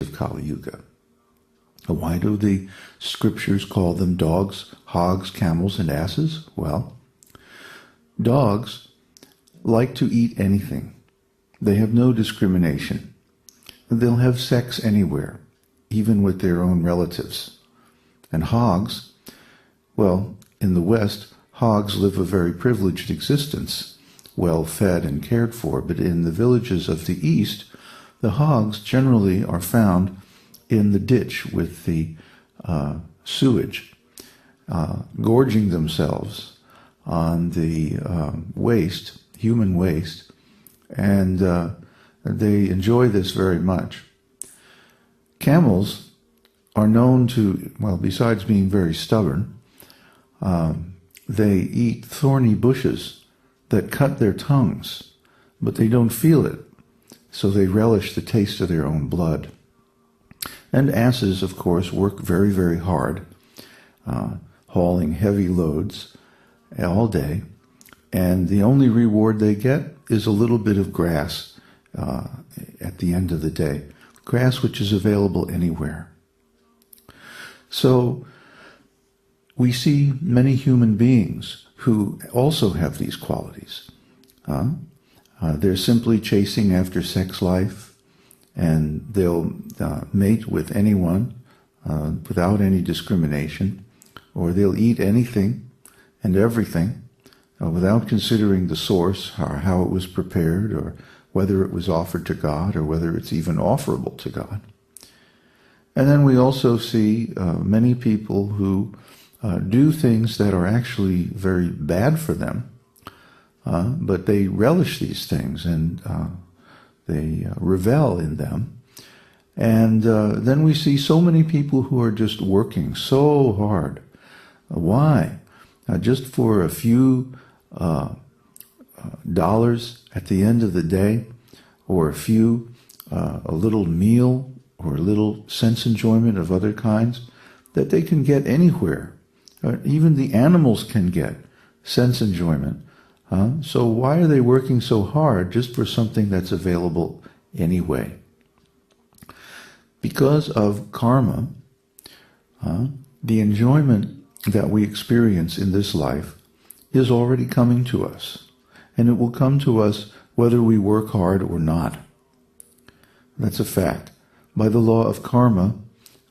of Kali Yuga. Why do the scriptures call them dogs, hogs, camels, and asses? Well, dogs like to eat anything. They have no discrimination. They'll have sex anywhere, even with their own relatives. And hogs, well, in the West, hogs live a very privileged existence, well fed and cared for, but in the villages of the East, the hogs generally are found in the ditch with the sewage, gorging themselves on the waste, human waste, and they enjoy this very much. Camels are known to, well, besides being very stubborn, they eat thorny bushes that cut their tongues, but they don't feel it, so they relish the taste of their own blood. And asses, of course, work very, very hard, hauling heavy loads all day, and the only reward they get is a little bit of grass at the end of the day, grass which is available anywhere. So we see many human beings who also have these qualities. They're simply chasing after sex life, and they'll mate with anyone without any discrimination, or they'll eat anything and everything without considering the source, or how it was prepared, or whether it was offered to God, or whether it's even offerable to God. And then we also see many people who do things that are actually very bad for them, but they relish these things and they revel in them. And then we see so many people who are just working so hard. Why? Just for a few dollars at the end of the day, or a little meal, or a little sense enjoyment of other kinds that they can get anywhere. Even the animals can get sense enjoyment. So why are they working so hard just for something that's available anyway? Because of karma, the enjoyment that we experience in this life is already coming to us. And it will come to us whether we work hard or not. That's a fact. By the law of karma,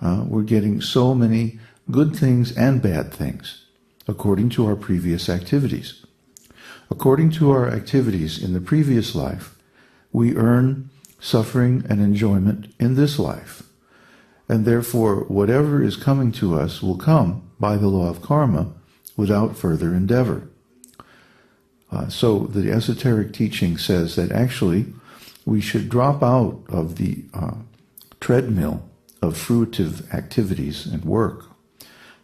we're getting so many good things and bad things according to our previous activities. According to our activities in the previous life, we earn suffering and enjoyment in this life. And therefore, whatever is coming to us will come by the law of karma without further endeavor. So the esoteric teaching says that actually we should drop out of the treadmill of fruitive activities and work,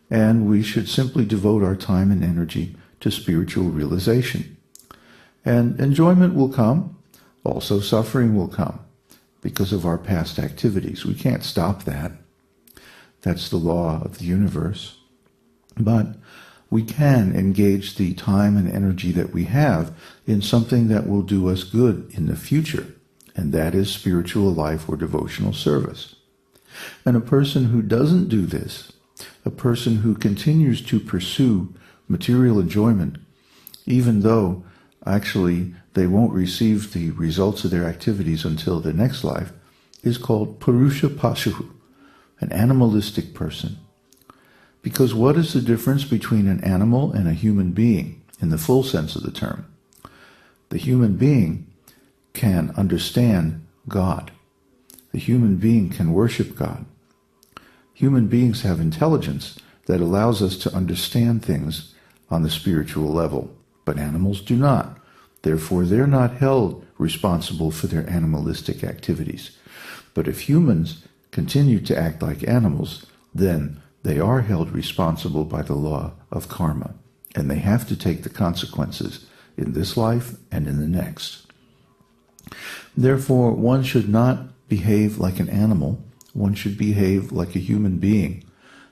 and we should simply devote our time and energy to spiritual realization. And enjoyment will come, also suffering will come, because of our past activities. We can't stop that. That's the law of the universe. But we can engage the time and energy that we have in something that will do us good in the future, and that is spiritual life or devotional service. And a person who doesn't do this, a person who continues to pursue material enjoyment, even though actually they won't receive the results of their activities until the next life, is called Purusha Pashu, an animalistic person. Because what is the difference between an animal and a human being, in the full sense of the term? The human being can understand God. The human being can worship God. Human beings have intelligence that allows us to understand things on the spiritual level, but animals do not. Therefore, they're not held responsible for their animalistic activities. But if humans continue to act like animals, then they are held responsible by the law of karma, and they have to take the consequences in this life and in the next. Therefore, one should not behave like an animal. One should behave like a human being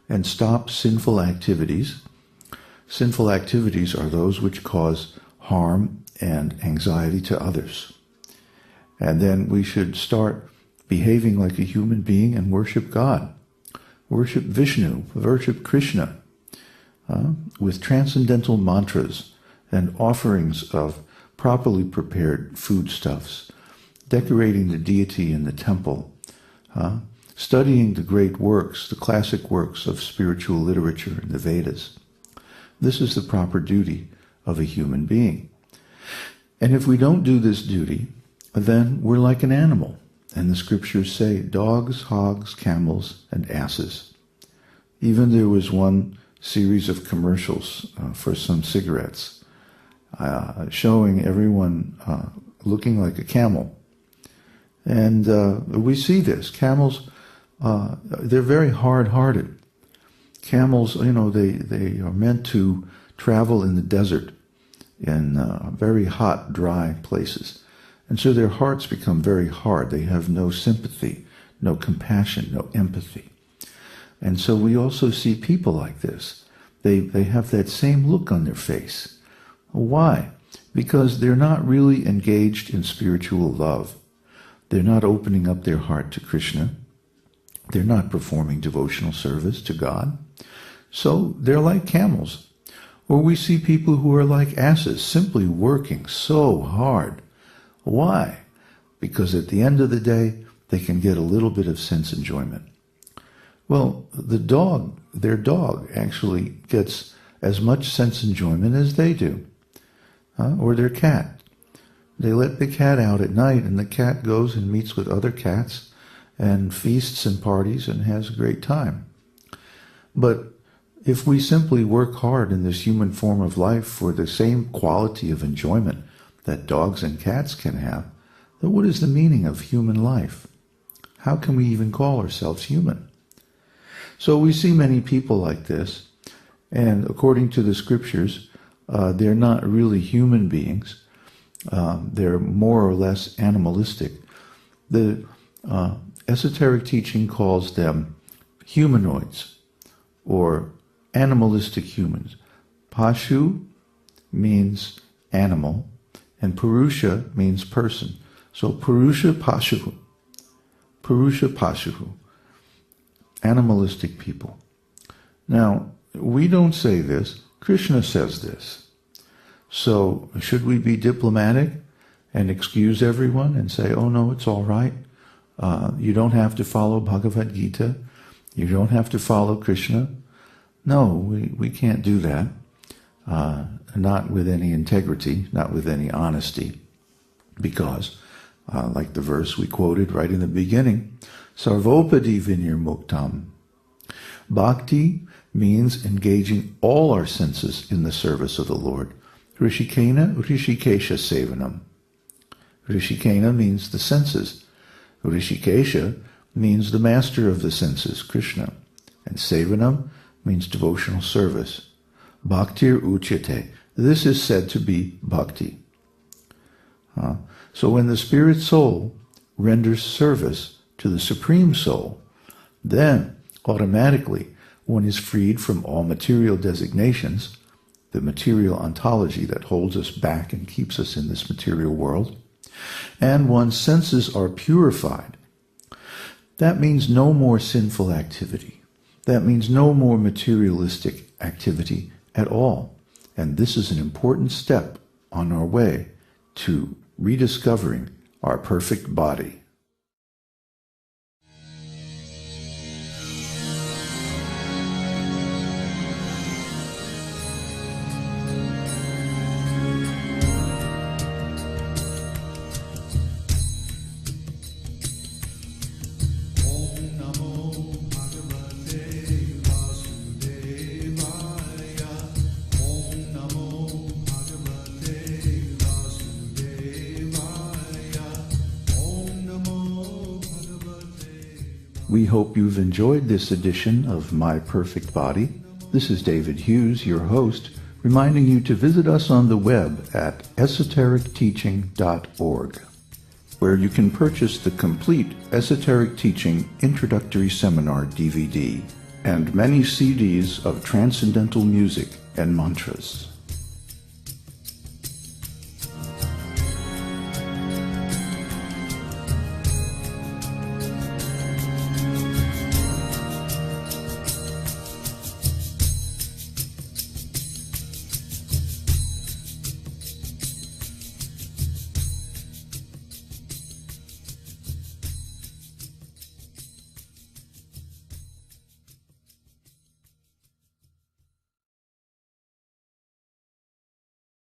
and stop sinful activities. Sinful activities are those which cause harm and anxiety to others. And then we should start behaving like a human being and worship God. Worship Vishnu, worship Krishna, with transcendental mantras and offerings of properly prepared foodstuffs, decorating the deity in the temple, studying the great works, the classic works of spiritual literature in the Vedas. This is the proper duty of a human being. And if we don't do this duty, then we're like an animal. And the scriptures say dogs, hogs, camels, and asses. Even there was one series of commercials for some cigarettes showing everyone looking like a camel. And we see this. Camels, they're very hard-hearted. Camels, they are meant to travel in the desert in very hot, dry places. And so their hearts become very hard. They have no sympathy, no compassion, no empathy. And so we also see people like this. They have that same look on their face. Why? Because they're not really engaged in spiritual love. They're not opening up their heart to Krishna. They're not performing devotional service to God. So they're like camels. Or we see people who are like asses, simply working so hard. Why? Because at the end of the day, they can get a little bit of sense enjoyment. Well, their dog actually gets as much sense enjoyment as they do. Or their cat. They let the cat out at night, and the cat goes and meets with other cats and feasts and parties and has a great time. But if we simply work hard in this human form of life for the same quality of enjoyment that dogs and cats can have, then what is the meaning of human life? How can we even call ourselves human? So we see many people like this, and according to the scriptures, they're not really human beings. They're more or less animalistic. The esoteric teaching calls them humanoids, or animalistic humans. Pashu means animal, and Purusha means person. So Purusha Pashu, animalistic people. Now, we don't say this. Krishna says this. So should we be diplomatic and excuse everyone and say, oh no, it's all right. You don't have to follow Bhagavad-gita. You don't have to follow Krishna. No, we can't do that. Not with any integrity, not with any honesty. Because, like the verse we quoted right in the beginning, Sarvopadi Vinirmuktam. Bhakti means engaging all our senses in the service of the Lord. Rishikena, Rishikesha Sevanam. Rishikena means the senses. Rishikesha means the master of the senses, Krishna. And Sevanam means devotional service. Bhaktir Uchyate. This is said to be bhakti. So when the spirit soul renders service to the Supreme Soul, then automatically one is freed from all material designations, the material ontology that holds us back and keeps us in this material world, and one's senses are purified. That means no more sinful activity. That means no more materialistic activity at all. And this is an important step on our way to rediscovering our perfect body. We hope you've enjoyed this edition of My Perfect Body. This is David Hughes, your host, reminding you to visit us on the web at esotericteaching.org, where you can purchase the complete Esoteric Teaching Introductory Seminar DVD and many CDs of transcendental music and mantras.